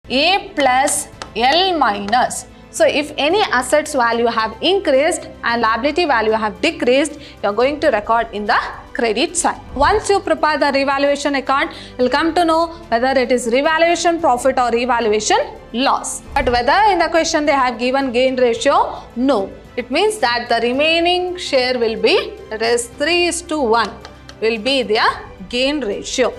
A plus L minus. So if any assets value have increased and liability value have decreased, you are going to record in the credit side. Once you prepare the revaluation account, you will come to know whether it is revaluation profit or revaluation loss. But whether in the question they have given gain ratio, no. It means that the remaining share will be, that is 3:1 will be their gain ratio.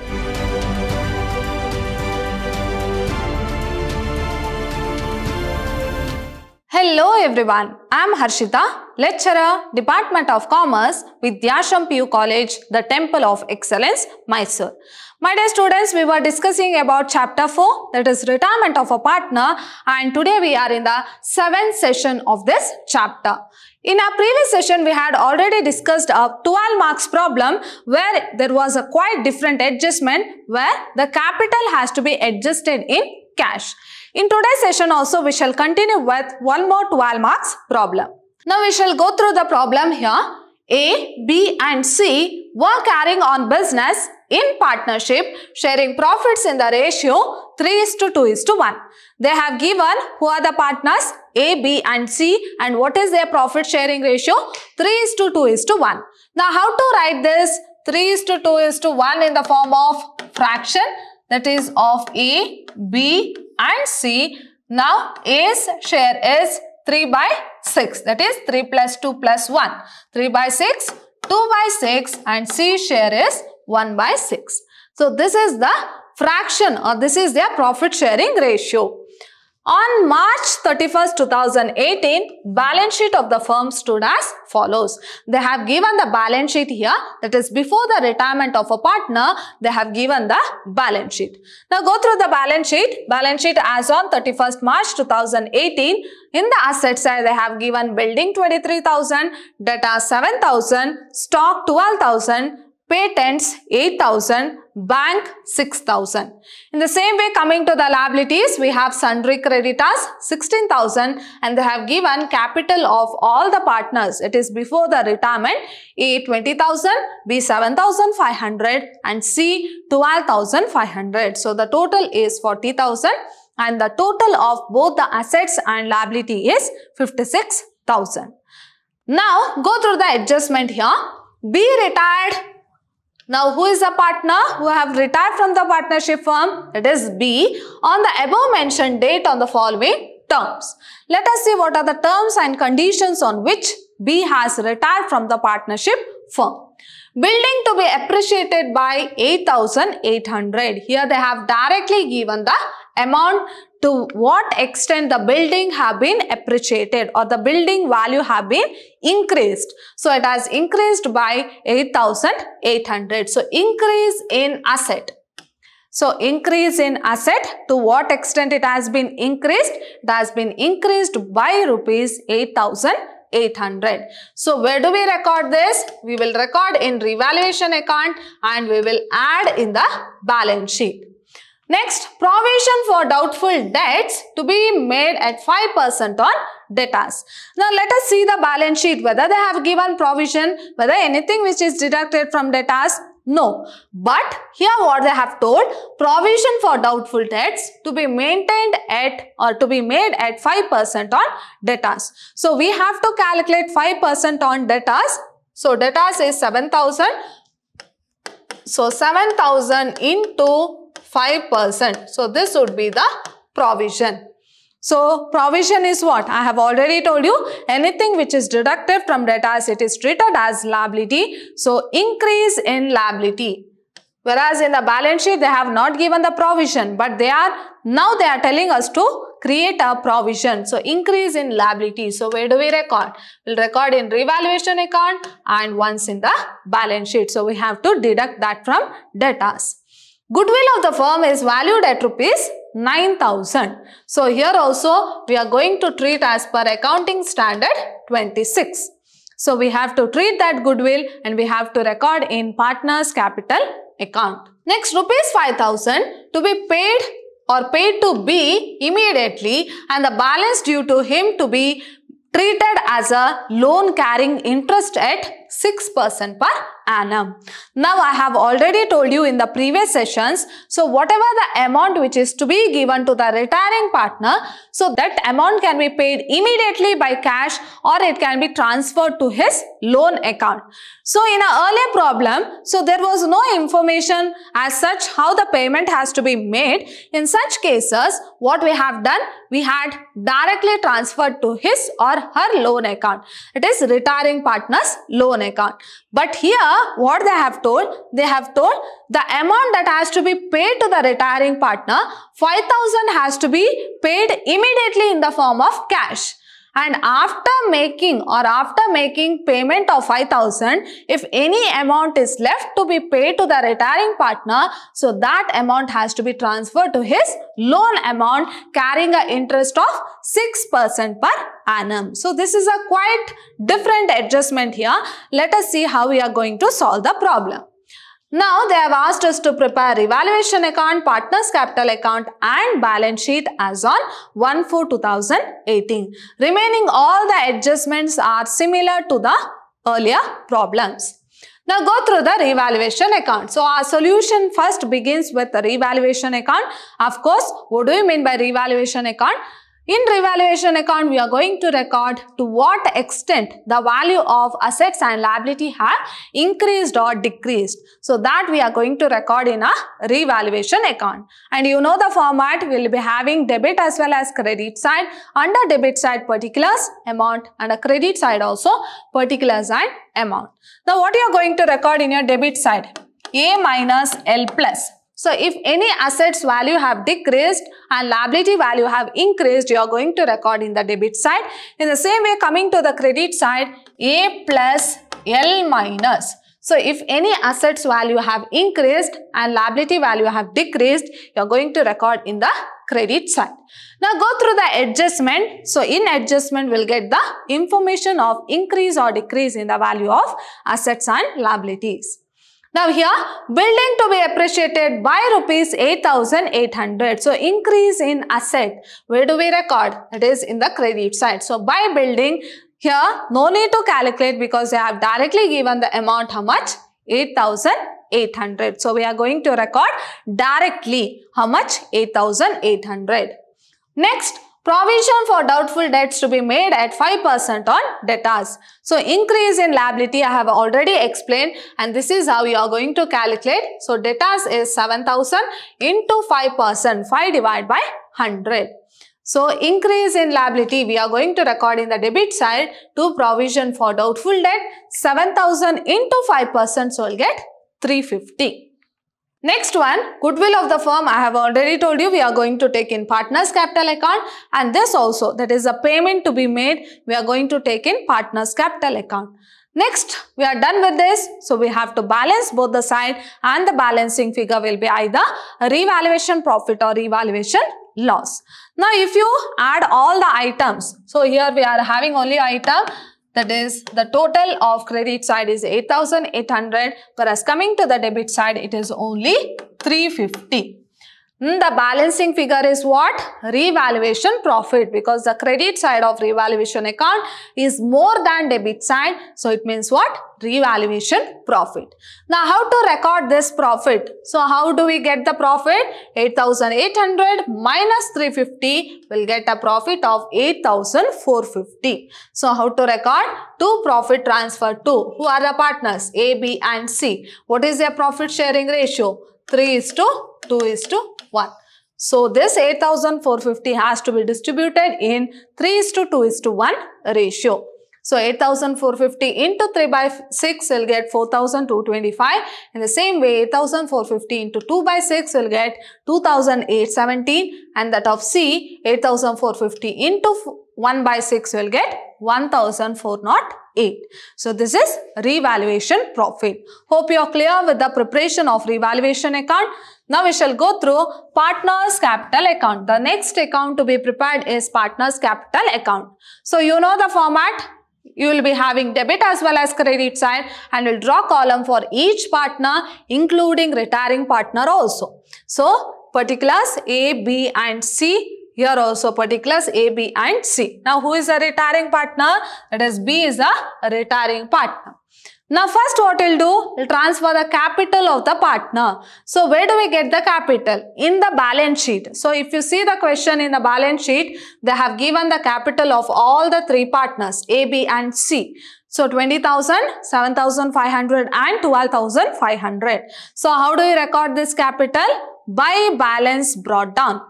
Hello everyone, I am Harshita, lecturer, Department of Commerce, Vidyashram PU College, the Temple of Excellence, Mysore. My dear students, we were discussing about chapter 4, that is retirement of a partner, and today we are in the 7th session of this chapter. In our previous session, we had already discussed a 12 marks problem where there was a quite different adjustment where the capital has to be adjusted in cash. In today's session also, we shall continue with one more 12 marks problem. Now we shall go through the problem here. A, B and C were carrying on business in partnership, sharing profits in the ratio 3:2:1. They have given who are the partners A, B and C, and what is their profit sharing ratio? 3:2:1. Now how to write this 3:2:1 in the form of fraction, that is of A, B and C. Now A's share is 3/6, that is 3 plus 2 plus 1. 3/6, 2/6 and C share is 1/6. So this is the fraction or this is their profit sharing ratio. On March 31st, 2018, balance sheet of the firm stood as follows. They have given the balance sheet here, that is before the retirement of a partner, they have given the balance sheet. Now go through the balance sheet. Balance sheet as on 31st March 2018, in the asset side they have given building 23,000, data 7,000, stock 12,000, patents 8,000, bank 6,000. In the same way, coming to the liabilities, we have sundry creditors 16,000 and they have given capital of all the partners. It is before the retirement, A 20,000, B 7,500 and C 12,500. So the total is 40,000 and the total of both the assets and liability is 56,000. Now go through the adjustment here. B retired. Now, who is the partner who have retired from the partnership firm? It is B on the above mentioned date on the following terms. Let us see what are the terms and conditions on which B has retired from the partnership firm. Building to be appreciated by 8,800. Here they have directly given the amount to what extent the building have been appreciated or the building value have been increased. So it has increased by 8,800. So increase in asset. So increase in asset, to what extent it has been increased? It has been increased by rupees 8,800. So where do we record this? We will record in revaluation account and we will add in the balance sheet. Next, provision for doubtful debts to be made at 5% on debtors. Now let us see the balance sheet, whether they have given provision, whether anything which is deducted from debtors. No. But here what they have told, provision for doubtful debts to be maintained at or to be made at 5% on debtors. So we have to calculate 5% on debtors. So debtors is 7,000. So 7,000 into 5%. So this would be the provision. So provision is what? I have already told you, anything which is deducted from debtors, it is treated as liability. So increase in liability. Whereas in the balance sheet, they have not given the provision, but now they are telling us to create a provision. So increase in liability. So where do we record? We'll record in revaluation account and once in the balance sheet. So we have to deduct that from debtors. Goodwill of the firm is valued at rupees 9,000. So here also we are going to treat as per accounting standard 26. So we have to treat that goodwill and we have to record in partners capital account. Next, rupees 5,000 to be paid or paid to B immediately and the balance due to him to be treated as a loan carrying interest at 6% per annum. Now I have already told you in the previous sessions, so whatever the amount which is to be given to the retiring partner, so that amount can be paid immediately by cash or it can be transferred to his loan account. So in an earlier problem, so there was no information as such how the payment has to be made. In such cases, what we have done, we had directly transferred to his or her loan account. It is retiring partner's loan account. But here, what they have told the amount that has to be paid to the retiring partner, 5,000 has to be paid immediately in the form of cash. And after making payment of 5,000, if any amount is left to be paid to the retiring partner, so that amount has to be transferred to his loan amount carrying an interest of 6% per annum. So this is a quite different adjustment here. Let us see how we are going to solve the problem. Now they have asked us to prepare revaluation account, partners capital account and balance sheet as on 1/4/2018. Remaining all the adjustments are similar to the earlier problems. Now go through the revaluation account. So our solution first begins with the revaluation account. Of course, what do you mean by revaluation account? In revaluation account, we are going to record to what extent the value of assets and liability have increased or decreased. So that we are going to record in a revaluation account. And you know the format, we will be having debit as well as credit side. Under debit side, particulars, amount, and a credit side also particulars and amount. Now what you are going to record in your debit side? A minus L plus. So if any assets value have decreased and liability value have increased, you are going to record in the debit side. In the same way, coming to the credit side, A plus L minus. So if any assets value have increased and liability value have decreased, you are going to record in the credit side. Now go through the adjustment. So in adjustment, we'll get the information of increase or decrease in the value of assets and liabilities. Now here, building to be appreciated by rupees 8,800. So increase in asset, where do we record? It is in the credit side. So by building, here no need to calculate because they have directly given the amount how much? 8,800. So we are going to record directly how much? 8,800. Next, provision for doubtful debts to be made at 5% on debtors. So increase in liability I have already explained and this is how you are going to calculate. So debtors is 7,000 into 5%, 5 divided by 100. So increase in liability we are going to record in the debit side to provision for doubtful debt 7,000 into 5%, so we'll get 350. Next one, goodwill of the firm. I have already told you we are going to take in partners capital account and this also, that is a payment to be made, we are going to take in partners capital account. Next, we are done with this. So we have to balance both the side and the balancing figure will be either a revaluation profit or revaluation loss. Now if you add all the items, so here we are having only item, that is the total of credit side is 8,800, whereas coming to the debit side it is only 350. The balancing figure is what? Revaluation profit, because the credit side of revaluation account is more than debit side. So it means what? Revaluation profit. Now how to record this profit? So how do we get the profit? 8,800 minus 350 will get a profit of 8,450. So how to record? To profit transfer to. Who are the partners? A, B and C. What is their profit sharing ratio? 3:2:1. So this 8,450 has to be distributed in 3:2:1 ratio. So 8,450 into 3 by 6 will get 4,225. In the same way, 8,450 into 2 by 6 will get 2,817. And that of C, 8,450 into 1 by 6 will get 1,408. So this is revaluation profit. Hope you are clear with the preparation of revaluation account. Now we shall go through partners capital account. The next account to be prepared is partners capital account. So you know the format. You will be having debit as well as credit side and will draw column for each partner including retiring partner also. So particulars A, B and C. Here also particulars A, B and C. Now who is a retiring partner? That is B is a retiring partner. Now first what we'll do, we'll transfer the capital of the partner. So where do we get the capital? In the balance sheet. So if you see the question in the balance sheet, they have given the capital of all the three partners A, B and C. So 20,000, 7,500 and 12,500. So how do you record this capital? By balance brought down.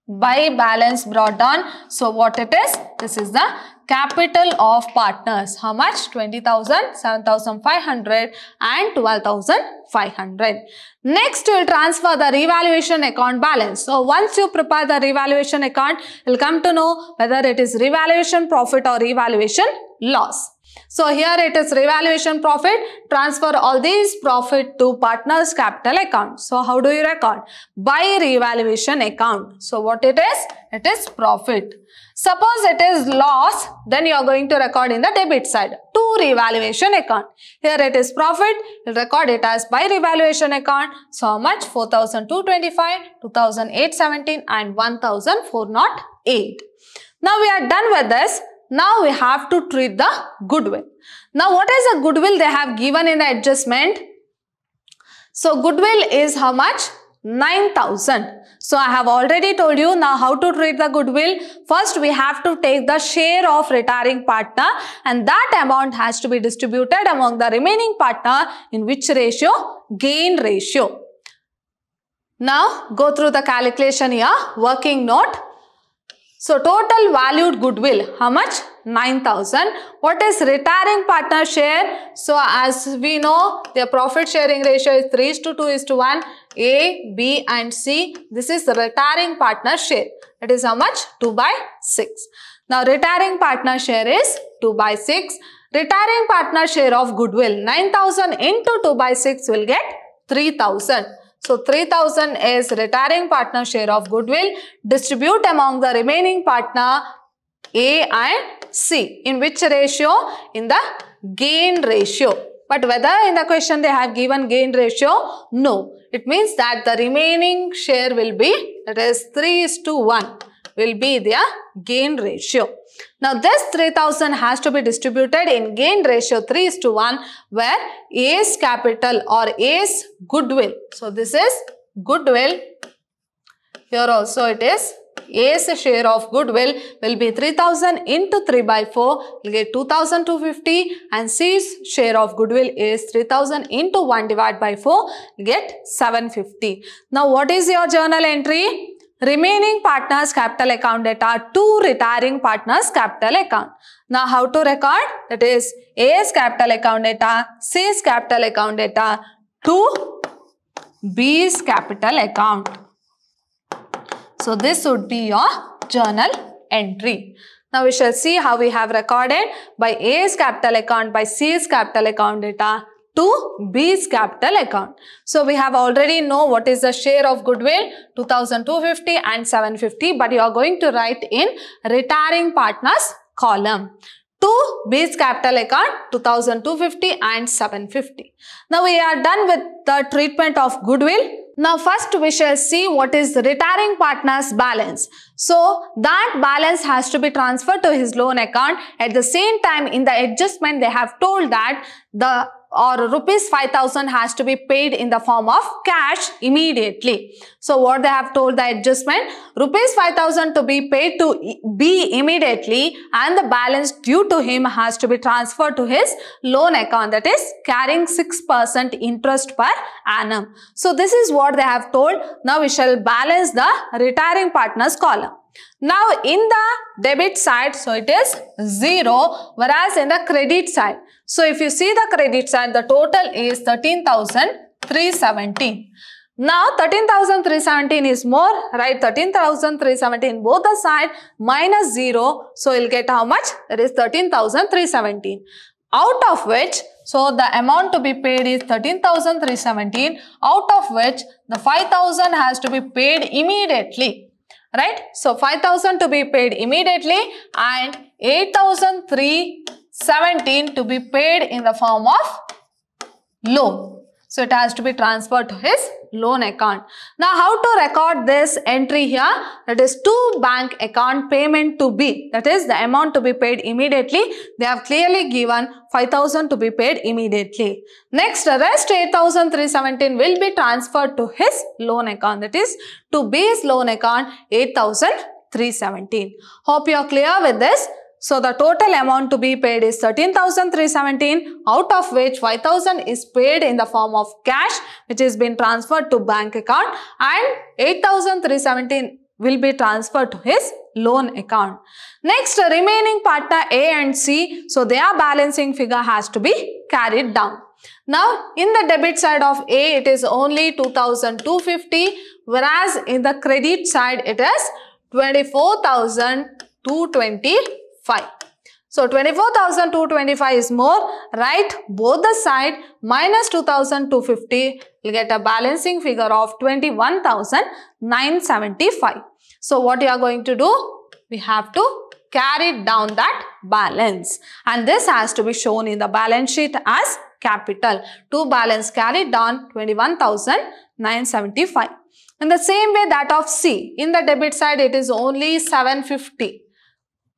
By balance brought down. So what it is? This is the capital of partners. How much? 20,000, 7,500 and 12,500. Next, you will transfer the revaluation account balance. So once you prepare the revaluation account, you will come to know whether it is revaluation profit or revaluation loss. So here it is revaluation profit. Transfer all these profit to partners capital account. So how do you record? By revaluation account. So what it is? It is profit. Suppose it is loss, then you are going to record in the debit side to revaluation account. Here it is profit, you will record it as by revaluation account. So how much? 4,225, 2,817 and 1,408. Now we are done with this. Now we have to treat the goodwill. Now what is the goodwill they have given in the adjustment? So goodwill is how much? 9,000. So I have already told you now how to treat the goodwill. First we have to take the share of retiring partner and that amount has to be distributed among the remaining partner in which ratio? Gain ratio. Now go through the calculation here. Working note. So total valued goodwill, how much? 9,000. What is retiring partner share? So as we know, their profit sharing ratio is 3:2:1. A, B and C. This is the retiring partner share. It is how much? 2/6. Now retiring partner share is 2/6. Retiring partner share of goodwill, 9,000 into 2/6 will get 3,000. So 3,000 is retiring partner share of goodwill. Distribute among the remaining partner A and C. In which ratio? In the gain ratio. But whether in the question they have given gain ratio? No. It means that the remaining share will be, that is 3:1 will be their gain ratio. Now this 3,000 has to be distributed in gain ratio 3:1 where A's capital or A's goodwill. So this is goodwill. Here also it is A's share of goodwill will be 3,000 into 3/4 will get 2,250 and C's share of goodwill is 3,000 into 1/4 will get 750. Now what is your journal entry? Remaining partners capital account data to retiring partners capital account. Now how to record? That is A's capital account data, C's capital account data to B's capital account. So this would be your journal entry. Now we shall see how we have recorded by A's capital account, by C's capital account data to B's capital account. So we have already know what is the share of goodwill, 2,250 and 750, but you are going to write in retiring partners column. To B's capital account, 2,250 and 750. Now we are done with the treatment of goodwill. Now first we shall see what is the retiring partner's balance. So that balance has to be transferred to his loan account. At the same time in the adjustment they have told that the rupees 5,000 has to be paid in the form of cash immediately. So what they have told the adjustment, rupees 5,000 to be paid to B immediately and the balance due to him has to be transferred to his loan account, that is carrying 6% interest per annum. So this is what they have told. Now we shall balance the retiring partners column. Now in the debit side, so it is 0, whereas in the credit side, so if you see the credit side, the total is 13,317. Now 13,317 is more, right? 13,317 both the side minus 0, so you'll get how much? That is 13,317. Out of which, so the amount to be paid is 13,317, out of which the 5,000 has to be paid immediately. Right? So 5,000 to be paid immediately and 8,317 to be paid in the form of loan. So it has to be transferred to his loan account. Now how to record this entry here? That is to bank account payment to be. That is the amount to be paid immediately. They have clearly given 5,000 to be paid immediately. Next, the rest 8,317 will be transferred to his loan account. That is to B's loan account 8,317. Hope you are clear with this. So the total amount to be paid is 13,317, out of which 5,000 is paid in the form of cash, which has been transferred to bank account, and 8,317 will be transferred to his loan account. Next, remaining partner A and C, so their balancing figure has to be carried down. Now, in the debit side of A, it is only 2,250, whereas in the credit side, it is 24,225. So 24,225 is more, write both the side minus 2,250, will get a balancing figure of 21,975. So what you are going to do? We have to carry down that balance, and this has to be shown in the balance sheet as capital. To balance carried down 21,975. In the same way that of C, in the debit side it is only 750.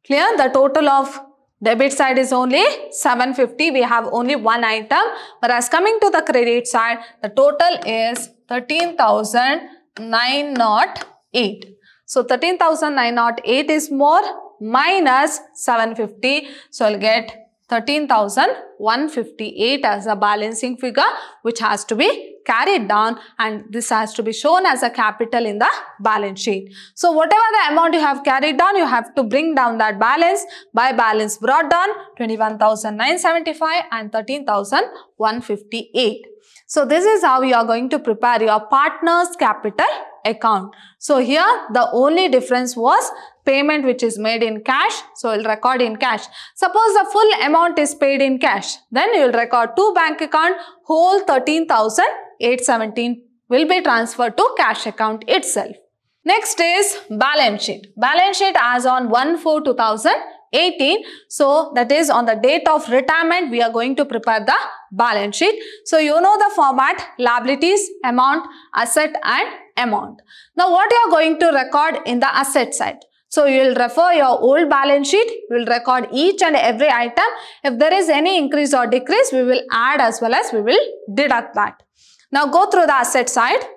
Clear? The total of debit side is only 750. We have only one item. Whereas coming to the credit side, the total is 13,908. So 13,908 is more, minus 750. So I'll get 13,158 as a balancing figure, which has to be carried down, and this has to be shown as a capital in the balance sheet. So whatever the amount you have carried down, you have to bring down that balance by balance brought down 21,975 and 13,158. So this is how you are going to prepare your partner's capital account. So here the only difference was payment which is made in cash, so we'll record in cash. Suppose the full amount is paid in cash, then you will record to bank account, whole 13,817 will be transferred to cash account itself. Next is balance sheet. Balance sheet as on 1/4/2018. So that is on the date of retirement, we are going to prepare the balance sheet. So you know the format: liabilities, amount, asset and amount. Now what you are going to record in the asset side? So you will refer your old balance sheet, we will record each and every item. If there is any increase or decrease, we will add as well as we will deduct that. Now go through the asset side.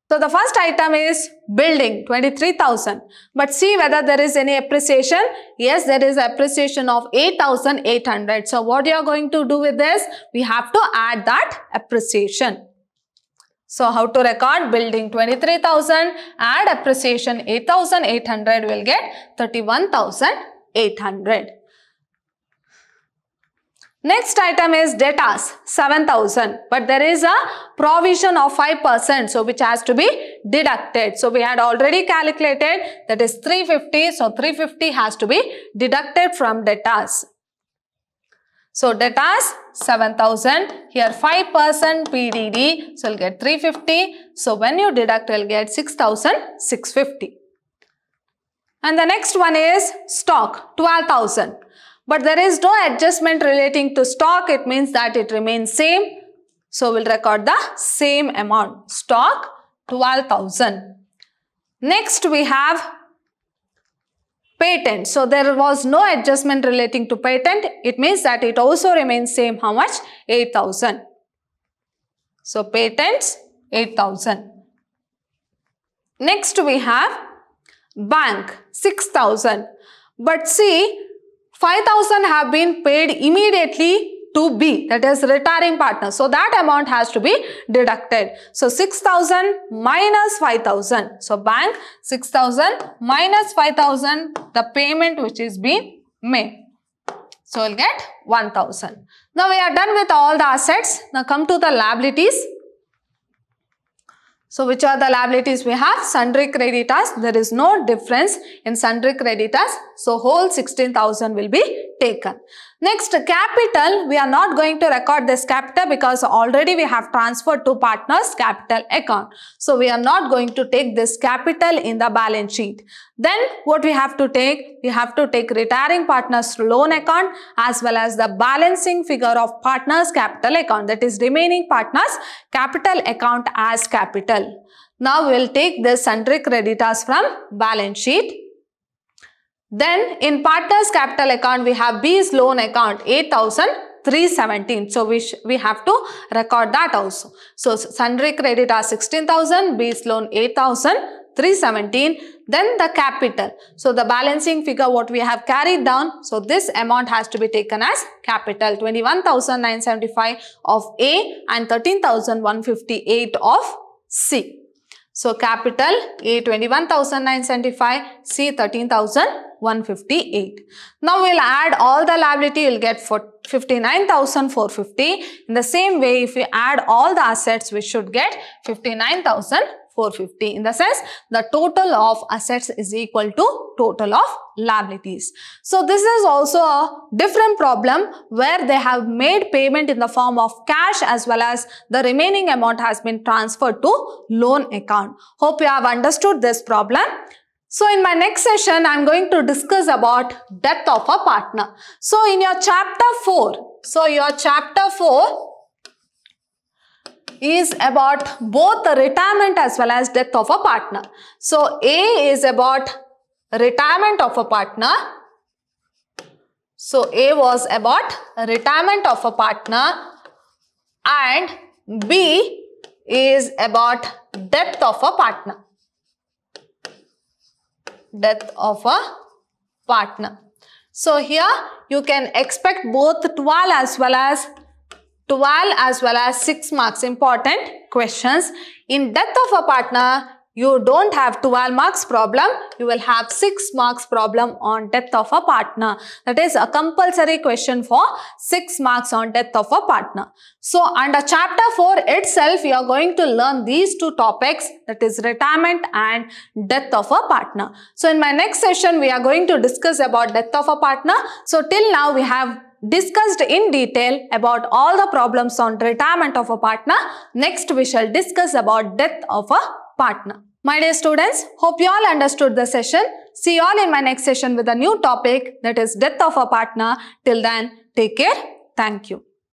So the first item is building, 23,000. But see whether there is any appreciation. Yes, there is appreciation of 8,800. So what you are going to do with this? We have to add that appreciation. So how to record? Building 23,000, add appreciation 8,800, will get 31,800. Next item is debtors, 7,000, but there is a provision of 5%, so which has to be deducted. So we had already calculated, that is 350, so 350 has to be deducted from debtors. So debtors 7,000, here 5% PDD, so you'll get 350. So when you deduct, you'll get 6,650. And the next one is stock, 12,000. But there is no adjustment relating to stock, it means that it remains same. So we'll record the same amount, stock 12,000. Next we have patent. So there was no adjustment relating to patent, it means that it also remains same. How much? 8,000. So patents 8,000. Next we have bank, 6,000. But see, 5,000 have been paid immediately to B, that is retiring partner. So that amount has to be deducted. So 6,000 minus 5,000. So bank 6,000 minus 5,000, the payment which is being made. So we'll get 1,000. Now we are done with all the assets. Now come to the liabilities. So which are the liabilities we have? Sundry creditors. There is no difference in sundry creditors. So whole 16,000 will be taken. Next, capital, we are not going to record this capital because already we have transferred to partners capital account. So we are not going to take this capital in the balance sheet. Then what we have to take? We have to take retiring partners loan account as well as the balancing figure of partners capital account, that is remaining partners capital account as capital. Now we will take the sundry creditors from balance sheet. Then in partners capital account we have B's loan account 8,317. So we have to record that also. So sundry creditors 16,000, B's loan 8,317. Then the capital. So the balancing figure what we have carried down. So this amount has to be taken as capital, 21,975 of A and 13,158 of C. So capital A 21,975, C 13,158. Now we'll add all the liability, you'll get 59,450. In the same way, if we add all the assets, we should get 59,450. In the sense, the total of assets is equal to total of liabilities. So this is also a different problem where they have made payment in the form of cash as well as the remaining amount has been transferred to loan account. Hope you have understood this problem. So in my next session, I am going to discuss about death of a partner. So in your chapter 4, is about both the retirement as well as death of a partner. So A is about retirement of a partner. So A was about retirement of a partner and B is about death of a partner. Death of a partner. So here you can expect both 12 as well as 6 marks important questions. In death of a partner, you don't have 12 marks problem, you will have 6 marks problem on death of a partner. That is a compulsory question for 6 marks on death of a partner. So under chapter 4 itself, you are going to learn these two topics, that is retirement and death of a partner. So in my next session, we are going to discuss about death of a partner. So till now we have discussed in detail about all the problems on retirement of a partner. Next we shall discuss about death of a partner. My dear students, hope you all understood the session. See you all in my next session with a new topic, that is death of a partner. Till then, take care. Thank you.